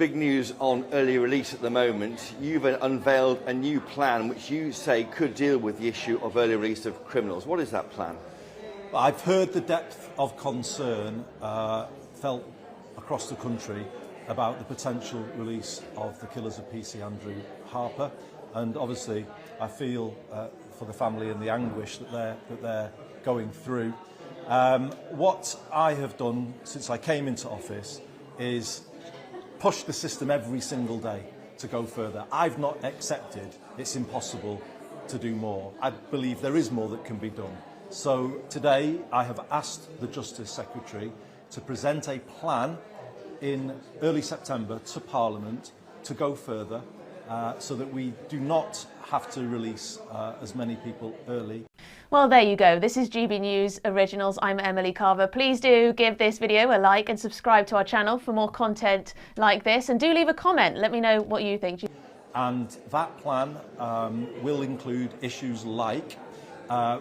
big news on early release at the moment. You've unveiled a new plan which you say could deal with the issue of early release of criminals. What is that plan? I've heard the depth of concern felt across the country about the potential release of the killers of PC Andrew Harper, and obviously I feel for the family and the anguish that they're going through. What I have done since I came into office is push the system every single day to go further. I've not accepted it's impossible to do more. I believe there is more that can be done. So today I have asked the Justice Secretary to present a plan in early September to Parliament to go further so that we do not have to release as many people early. Well, there you go. This is GB News Originals. I'm Emily Carver. Please do give this video a like and subscribe to our channel for more content like this. And do leave a comment. Let me know what you think. And that plan will include issues like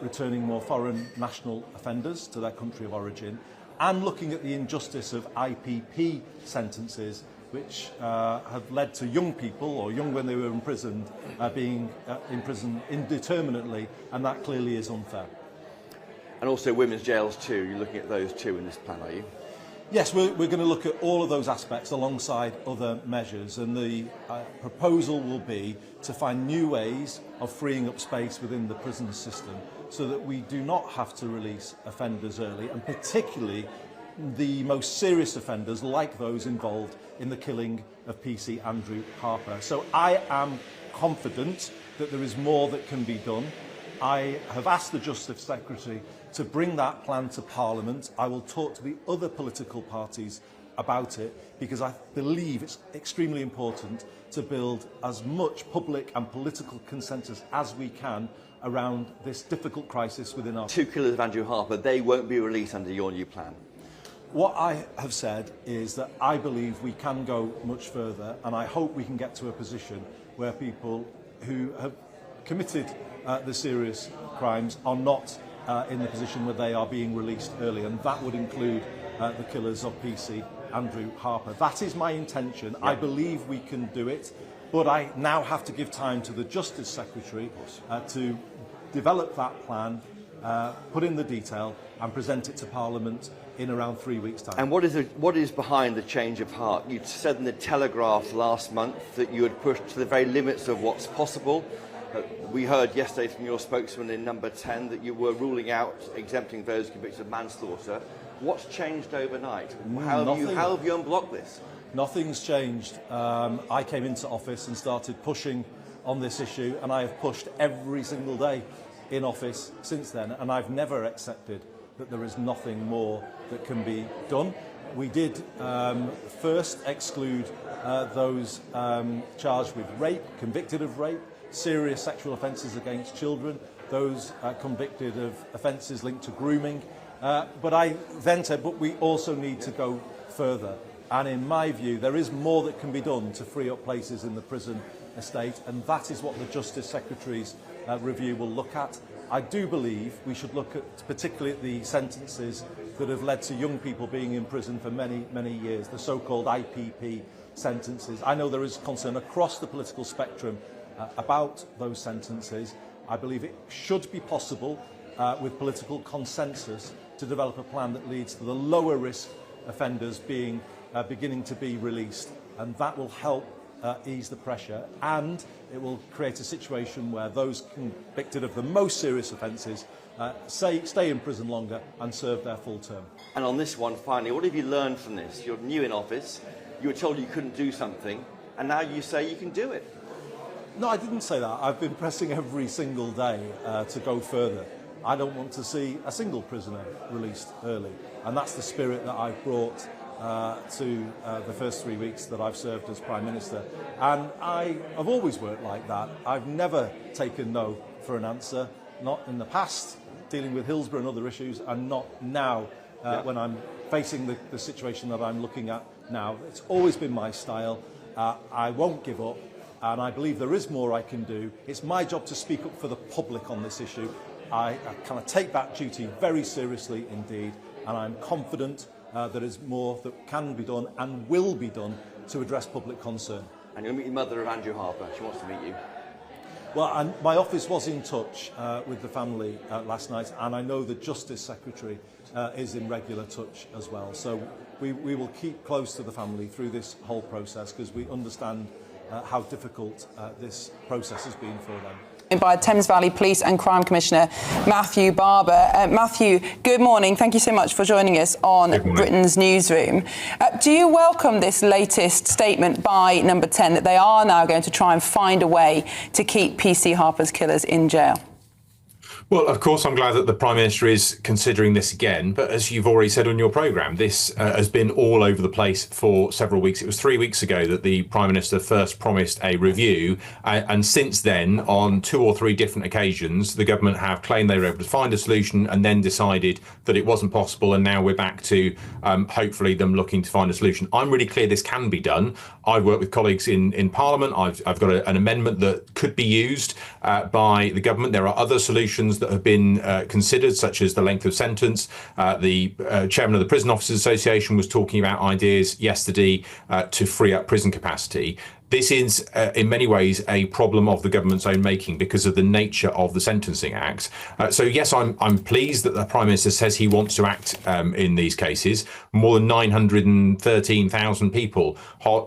returning more foreign national offenders to their country of origin and looking at the injustice of IPP sentences which have led to young people, or young when they were imprisoned, being imprisoned indeterminately, and that clearly is unfair. And also women's jails too. You're looking at those too in this plan, are you? Yes, we're going to look at all of those aspects alongside other measures, and the proposal will be to find new ways of freeing up space within the prison system so that we do not have to release offenders early, and particularly the most serious offenders like those involved in the killing of PC Andrew Harper. So I am confident that there is more that can be done. I have asked the Justice Secretary to bring that plan to Parliament. I will talk to the other political parties about it because I believe it's extremely important to build as much public and political consensus as we can around this difficult crisis within our... Two killers of Andrew Harper, they won't be released under your new plan. What I have said is that I believe we can go much further, and I hope we can get to a position where people who have committed the serious crimes are not in the position where they are being released early, and that would include the killers of PC Andrew Harper. That is my intention. I believe we can do it, but I now have to give time to the Justice Secretary to develop that plan, put in the detail and present it to Parliament in around 3 weeks' time. And what is behind the change of heart? You said in the Telegraph last month that you had pushed to the very limits of what's possible. We heard yesterday from your spokesman in number 10 that you were ruling out exempting those convicted of manslaughter. What's changed overnight? How have you unblocked this? Nothing's changed. I came into office and started pushing on this issue, and I have pushed every single day in office since then, and I've never accepted that there is nothing more that can be done. We did first exclude those charged with rape, convicted of rape, serious sexual offences against children, those convicted of offences linked to grooming. But I then said, but we also need to go further. And in my view, there is more that can be done to free up places in the prison estate, and that is what the Justice Secretary's review will look at. I do believe we should look at particularly at the sentences that have led to young people being in prison for many, many years, the so-called IPP sentences. I know there is concern across the political spectrum about those sentences. I believe it should be possible with political consensus to develop a plan that leads to the lower risk offenders beginning to be released, and that will help ease the pressure, and it will create a situation where those convicted of the most serious offences stay in prison longer and serve their full term. And on this one, finally, what have you learned from this? You're new in office, you were told you couldn't do something, and now you say you can do it. No, I didn't say that. I've been pressing every single day to go further. I don't want to see a single prisoner released early, and that's the spirit that I've brought to the first 3 weeks that I've served as Prime Minister. And I have always worked like that. I've never taken no for an answer, not in the past, dealing with Hillsborough and other issues, and not now when I'm facing the situation that I'm looking at now. It's always been my style. I won't give up, and I believe there is more I can do. It's my job to speak up for the public on this issue. I kind of take that duty very seriously indeed, and I'm confident there is more that can be done and will be done to address public concern. And you'll meet the mother of Andrew Harper. She wants to meet you. Well, and my office was in touch with the family last night, and I know the Justice Secretary is in regular touch as well. So we will keep close to the family through this whole process, because we understand how difficult this process has been for them. By Thames Valley Police and Crime Commissioner Matthew Barber. Matthew, good morning. Thank you so much for joining us on Britain's Newsroom. Do you welcome this latest statement by Number 10 that they are now going to try and find a way to keep PC Harper's killers in jail? Well, of course, I'm glad that the Prime Minister is considering this again. But as you've already said on your programme, this has been all over the place for several weeks. It was 3 weeks ago that the Prime Minister first promised a review. And since then, on 2 or 3 different occasions, the government have claimed they were able to find a solution and then decided that it wasn't possible. And now we're back to hopefully them looking to find a solution. I'm really clear this can be done. I've worked with colleagues in Parliament. I've got an amendment that could be used by the government. There are other solutions that have been considered, such as the length of sentence. The chairman of the Prison Officers Association was talking about ideas yesterday to free up prison capacity. This is, in many ways, a problem of the government's own making because of the nature of the Sentencing Act. So, yes, I'm pleased that the Prime Minister says he wants to act in these cases. More than 913,000 people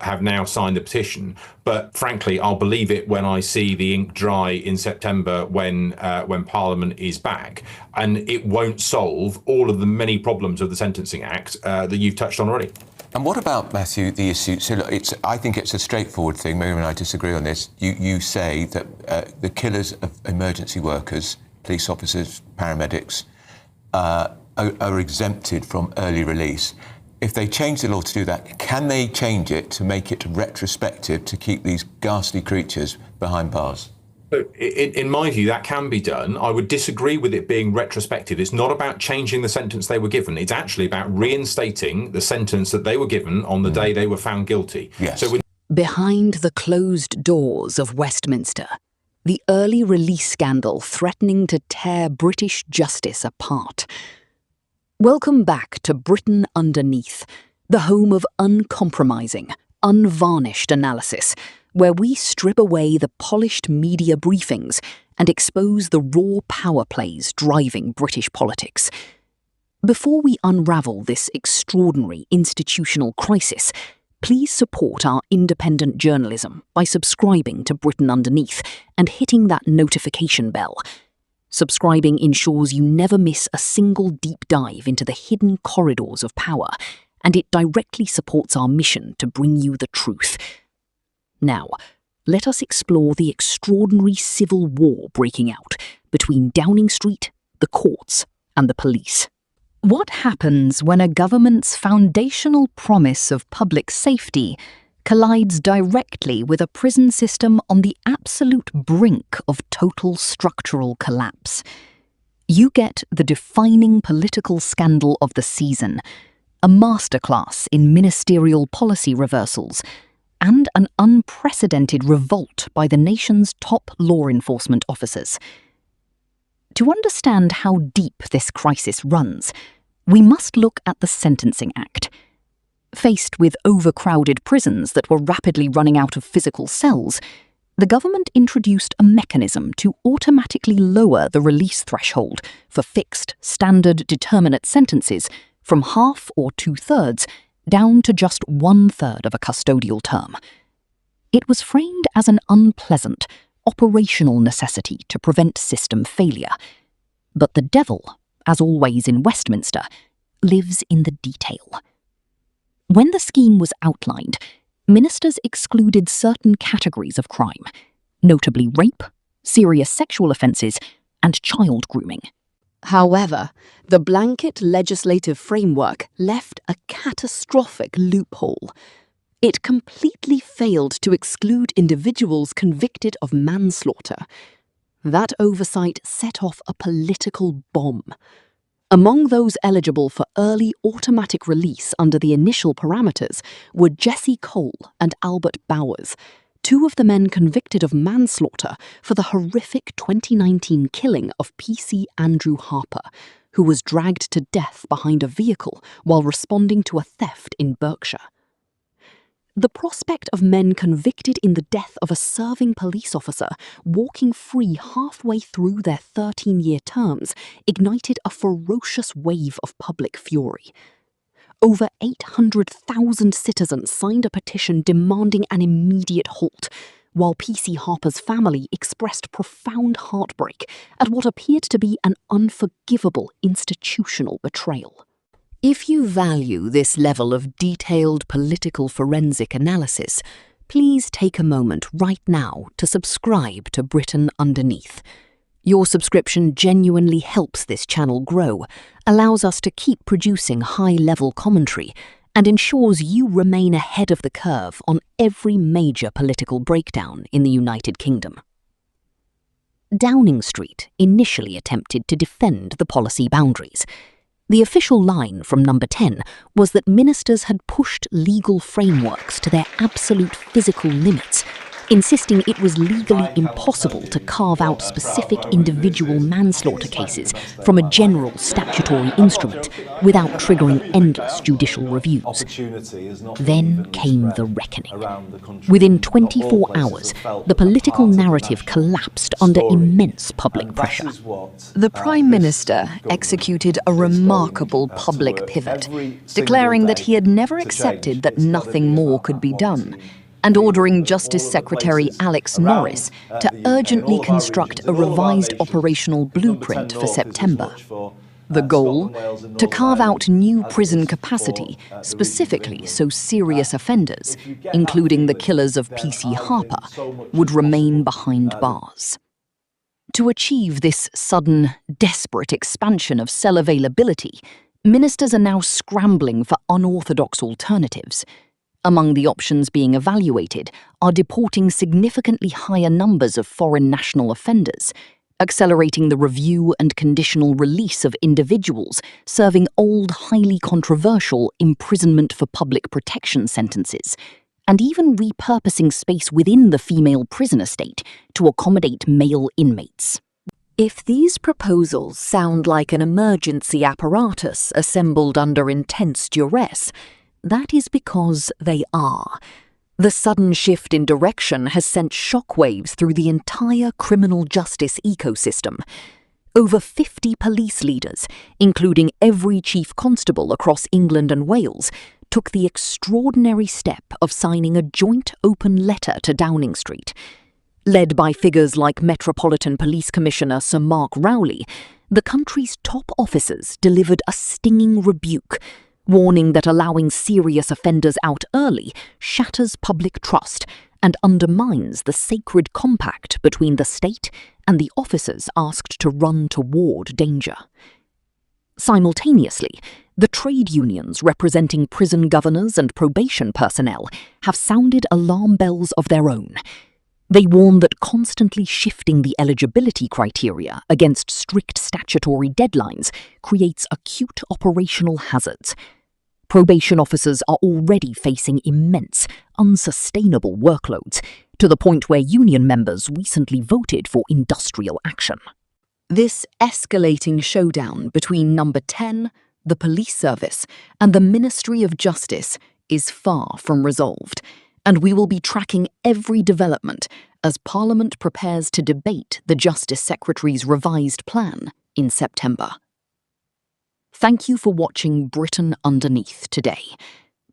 have now signed the petition. But frankly, I'll believe it when I see the ink dry in September when Parliament is back. And it won't solve all of the many problems of the Sentencing Act that you've touched on already. And what about, Matthew, the issue? So look, I think it's a straightforward thing. Miriam and I disagree on this. You say that the killers of emergency workers, police officers, paramedics, are exempted from early release. If they change the law to do that, can they change it to make it retrospective to keep these ghastly creatures behind bars? In my view, that can be done. I would disagree with it being retrospective. It's not about changing the sentence they were given. It's actually about reinstating the sentence that they were given on the day they were found guilty. Yes. So behind the closed doors of Westminster, the early release scandal threatening to tear British justice apart. Welcome back to Britain Underneath, the home of uncompromising, unvarnished analysis, where we strip away the polished media briefings and expose the raw power plays driving British politics. Before we unravel this extraordinary institutional crisis, please support our independent journalism by subscribing to Britain Underneath and hitting that notification bell. Subscribing ensures you never miss a single deep dive into the hidden corridors of power, and it directly supports our mission to bring you the truth. Now, let us explore the extraordinary civil war breaking out between Downing Street, the courts, and the police. What happens when a government's foundational promise of public safety collides directly with a prison system on the absolute brink of total structural collapse? You get the defining political scandal of the season, a masterclass in ministerial policy reversals, and an unprecedented revolt by the nation's top law enforcement officers. To understand how deep this crisis runs, we must look at the Sentencing Act. Faced with overcrowded prisons that were rapidly running out of physical cells, the government introduced a mechanism to automatically lower the release threshold for fixed, standard, determinate sentences from half or 2/3 down to just 1/3 of a custodial term. It was framed as an unpleasant, operational necessity to prevent system failure. But the devil, as always in Westminster, lives in the detail. When the scheme was outlined, ministers excluded certain categories of crime, notably rape, serious sexual offences, and child grooming. However, the blanket legislative framework left a catastrophic loophole. It completely failed to exclude individuals convicted of manslaughter. That oversight set off a political bomb. Among those eligible for early automatic release under the initial parameters were Jesse Cole and Albert Bowers, two of the men convicted of manslaughter for the horrific 2019 killing of PC Andrew Harper, who was dragged to death behind a vehicle while responding to a theft in Berkshire. The prospect of men convicted in the death of a serving police officer walking free halfway through their 13-year terms ignited a ferocious wave of public fury. Over 800,000 citizens signed a petition demanding an immediate halt, while PC Harper's family expressed profound heartbreak at what appeared to be an unforgivable institutional betrayal. If you value this level of detailed political forensic analysis, please take a moment right now to subscribe to Britain Underneath. Your subscription genuinely helps this channel grow, allows us to keep producing high-level commentary, and ensures you remain ahead of the curve on every major political breakdown in the United Kingdom. Downing Street initially attempted to defend the policy boundaries. The official line from Number 10 was that ministers had pushed legal frameworks to their absolute physical limits, insisting it was legally impossible to carve out specific individual manslaughter cases from a general statutory instrument without triggering endless judicial reviews. Then came the reckoning. Within 24 hours, the political narrative collapsed under immense public pressure. The Prime Minister executed a remarkable public pivot, declaring that he had never accepted that nothing more could be done, and ordering Justice Secretary Alex Norris to urgently construct a revised operational blueprint for September. The goal? To carve out new prison capacity, specifically so serious offenders, including the killers of PC Harper, would remain behind bars. To achieve this sudden, desperate expansion of cell availability, ministers are now scrambling for unorthodox alternatives. Among the options being evaluated are deporting significantly higher numbers of foreign national offenders, accelerating the review and conditional release of individuals serving old, highly controversial imprisonment for public protection sentences, and even repurposing space within the female prison estate to accommodate male inmates. If these proposals sound like an emergency apparatus assembled under intense duress, that is because they are. The sudden shift in direction has sent shockwaves through the entire criminal justice ecosystem. Over 50 police leaders, including every chief constable across England and Wales, took the extraordinary step of signing a joint open letter to Downing Street. Led by figures like Metropolitan Police Commissioner Sir Mark Rowley, the country's top officers delivered a stinging rebuke, warning that allowing serious offenders out early shatters public trust and undermines the sacred compact between the state and the officers asked to run toward danger. Simultaneously, the trade unions representing prison governors and probation personnel have sounded alarm bells of their own. They warn that constantly shifting the eligibility criteria against strict statutory deadlines creates acute operational hazards. Probation officers are already facing immense, unsustainable workloads, to the point where union members recently voted for industrial action. This escalating showdown between Number 10, the police service, and the Ministry of Justice is far from resolved, and we will be tracking every development as Parliament prepares to debate the Justice Secretary's revised plan in September. Thank you for watching Britain Underneath today.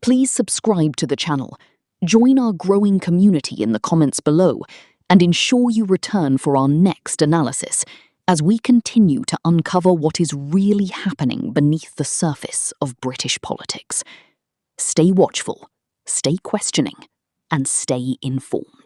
Please subscribe to the channel, join our growing community in the comments below, and ensure you return for our next analysis as we continue to uncover what is really happening beneath the surface of British politics. Stay watchful, stay questioning, and stay informed.